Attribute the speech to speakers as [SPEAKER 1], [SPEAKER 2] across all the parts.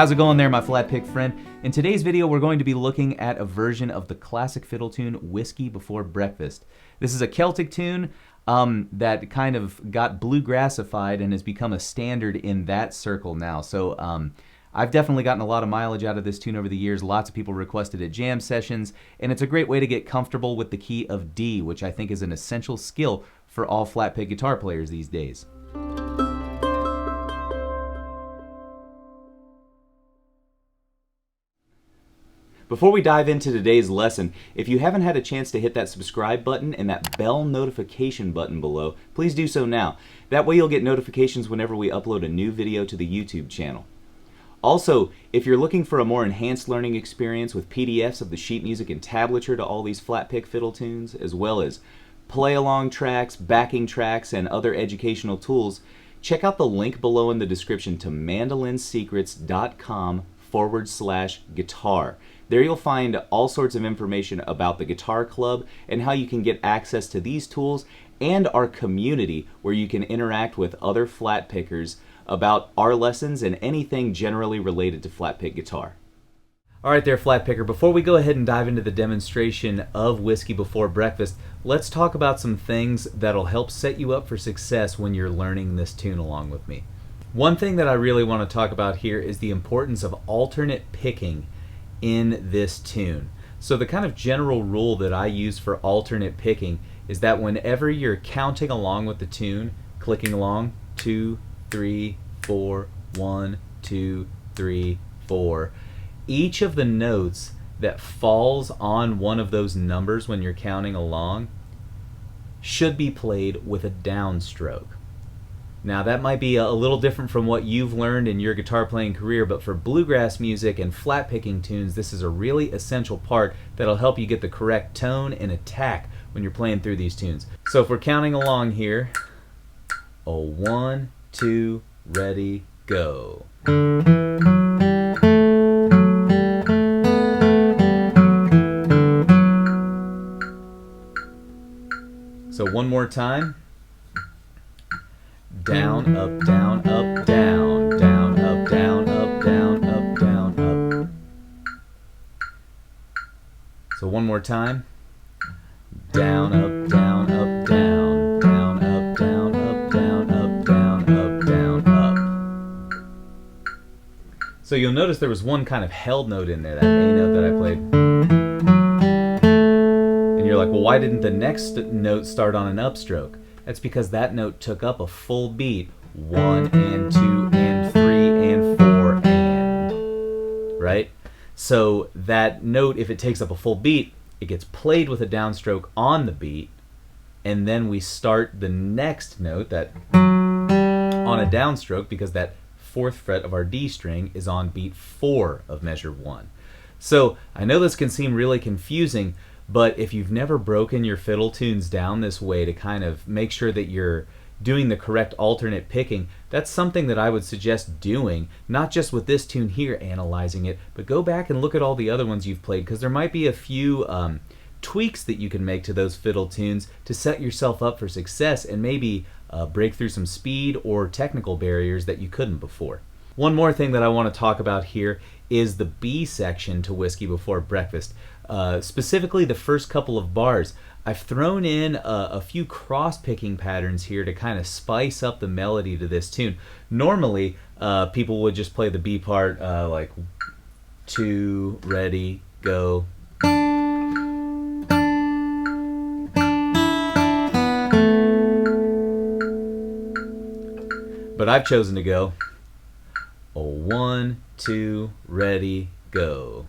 [SPEAKER 1] How's it going there, my flat pick friend? In today's video, we're going to be looking at a version of the classic fiddle tune, Whiskey Before Breakfast. This is a Celtic tune that kind of got bluegrassified and has become a standard in that circle now. So I've definitely gotten a lot of mileage out of this tune over the years. Lots of people requested at jam sessions, and it's a great way to get comfortable with the key of D, which I think is an essential skill for all flat pick guitar players these days. Before we dive into today's lesson, if you haven't had a chance to hit that subscribe button and that bell notification button below, please do so now. That way you'll get notifications whenever we upload a new video to the YouTube channel. Also, if you're looking for a more enhanced learning experience with PDFs of the sheet music and tablature to all these flat pick fiddle tunes, as well as play-along tracks, backing tracks, and other educational tools, check out the link below in the description to mandolinsecrets.com/guitar. There you'll find all sorts of information about the Guitar Club and how you can get access to these tools and our community where you can interact with other flat pickers about our lessons and anything generally related to flat pick guitar. Alright there, flat picker, before we go ahead and dive into the demonstration of Whiskey Before Breakfast, let's talk about some things that'll help set you up for success when you're learning this tune along with me. One thing that I really want to talk about here is the importance of alternate picking in this tune. So the kind of general rule that I use for alternate picking is that whenever you're counting along with the tune, clicking along 2, 3, 4, 1, 2, 3, 4, each of the notes that falls on one of those numbers when you're counting along should be played with a downstroke. Now that might be a little different from what you've learned in your guitar playing career, but for bluegrass music and flat picking tunes, this is a really essential part that'll help you get the correct tone and attack when you're playing through these tunes. So if we're counting along here, 1, 2, ready, go. So one more time. Down, up, down, up, down, down, up, down, up, down, up, down, up. So one more time. Down, up, down, up, down, down, up, down, up, down, up, down, up, down, up. So you'll notice there was one kind of held note in there, that A note that I played. And you're like, well, why didn't the next note start on an upstroke? That's because that note took up a full beat. 1 and 2 and 3 and 4 and, right? So that note, if it takes up a full beat, it gets played with a downstroke on the beat, and then we start the next note that on a downstroke because that 4th fret of our D string is on beat 4 of measure 1. So I know this can seem really confusing, but if you've never broken your fiddle tunes down this way to kind of make sure that you're doing the correct alternate picking, that's something that I would suggest doing, not just with this tune here, analyzing it, but go back and look at all the other ones you've played, because there might be a few tweaks that you can make to those fiddle tunes to set yourself up for success and maybe break through some speed or technical barriers that you couldn't before. One more thing that I want to talk about here is the B section to Whiskey Before Breakfast. Specifically the first couple of bars. I've thrown in a few cross-picking patterns here to kind of spice up the melody to this tune. Normally, people would just play the B part like 2, ready, go. But I've chosen to go 1, 2, ready, go.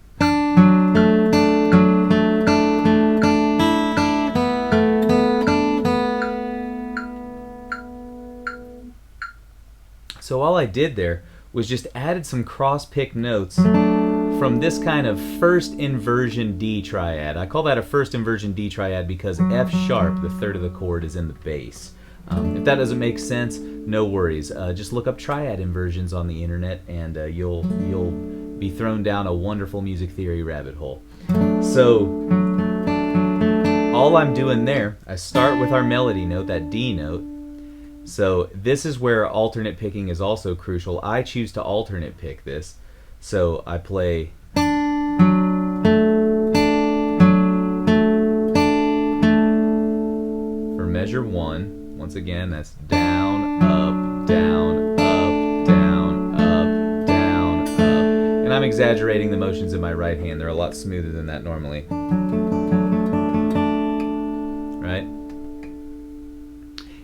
[SPEAKER 1] So all I did there was just added some cross-pick notes from this kind of first inversion D triad. I call that a first inversion D triad because F sharp, the 3rd of the chord, is in the bass. If that doesn't make sense, no worries. Just look up triad inversions on the internet and you'll be thrown down a wonderful music theory rabbit hole. So all I'm doing there, I start with our melody note, that D note. So this is where alternate picking is also crucial. I choose to alternate pick this. So I play for measure 1. Once again, that's down, up, down, up, down, up, down, up. And I'm exaggerating the motions in my right hand. They're a lot smoother than that normally. Right?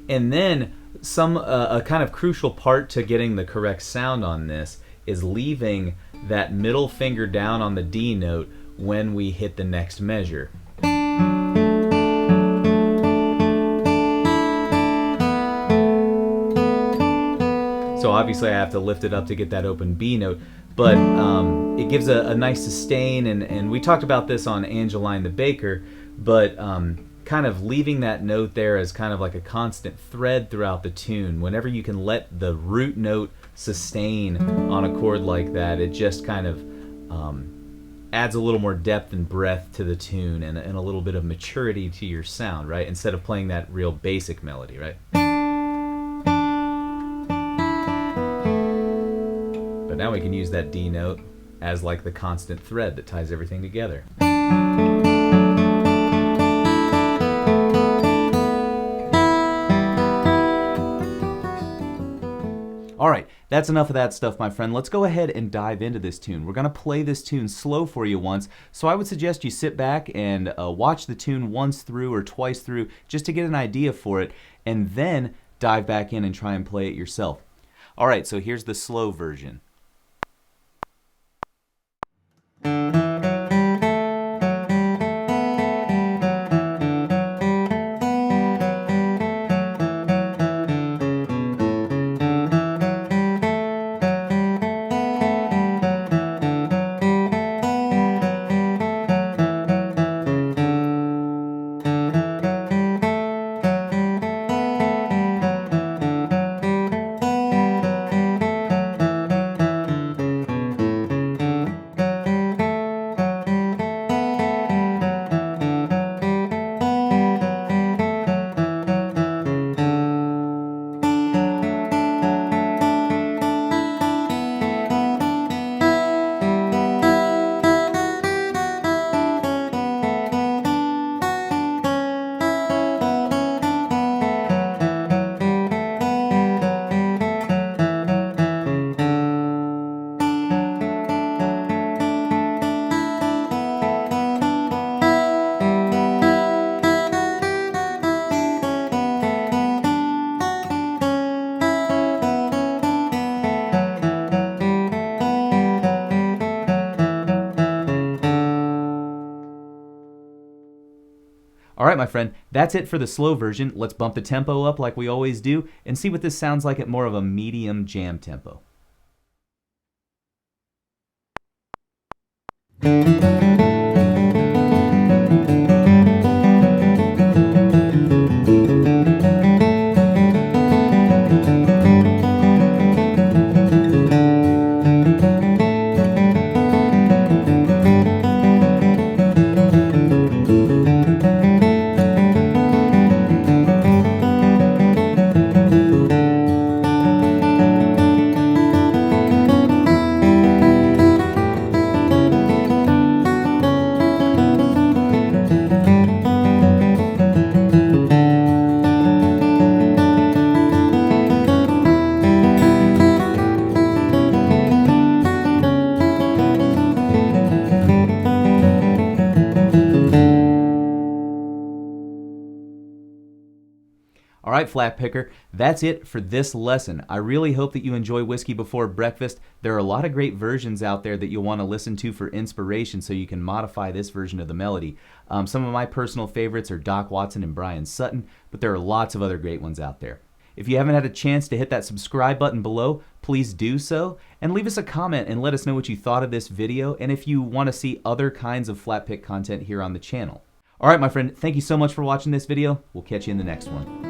[SPEAKER 1] And then a kind of crucial part to getting the correct sound on this is leaving that middle finger down on the D note when we hit the next measure. So obviously I have to lift it up to get that open B note, but it gives a nice sustain, and we talked about this on Angeline the Baker, but kind of leaving that note there as kind of like a constant thread throughout the tune. Whenever you can let the root note sustain on a chord like that, it just kind of adds a little more depth and breadth to the tune, and a little bit of maturity to your sound, right? Instead of playing that real basic melody, right? But now we can use that D note as like the constant thread that ties everything together. All right, that's enough of that stuff, my friend. Let's go ahead and dive into this tune. We're going to play this tune slow for you once, so I would suggest you sit back and watch the tune once through or twice through just to get an idea for it, and then dive back in and try and play it yourself. All right, so here's the slow version. All right, my friend, that's it for the slow version. Let's bump the tempo up like we always do and see what this sounds like at more of a medium jam tempo. All right, flat picker, that's it for this lesson. I really hope that you enjoy Whiskey Before Breakfast. There are a lot of great versions out there that you'll want to listen to for inspiration so you can modify this version of the melody. Some of my personal favorites are Doc Watson and Brian Sutton, but there are lots of other great ones out there. If you haven't had a chance to hit that subscribe button below, please do so, and leave us a comment and let us know what you thought of this video and if you want to see other kinds of flat pick content here on the channel. All right, my friend, thank you so much for watching this video. We'll catch you in the next one.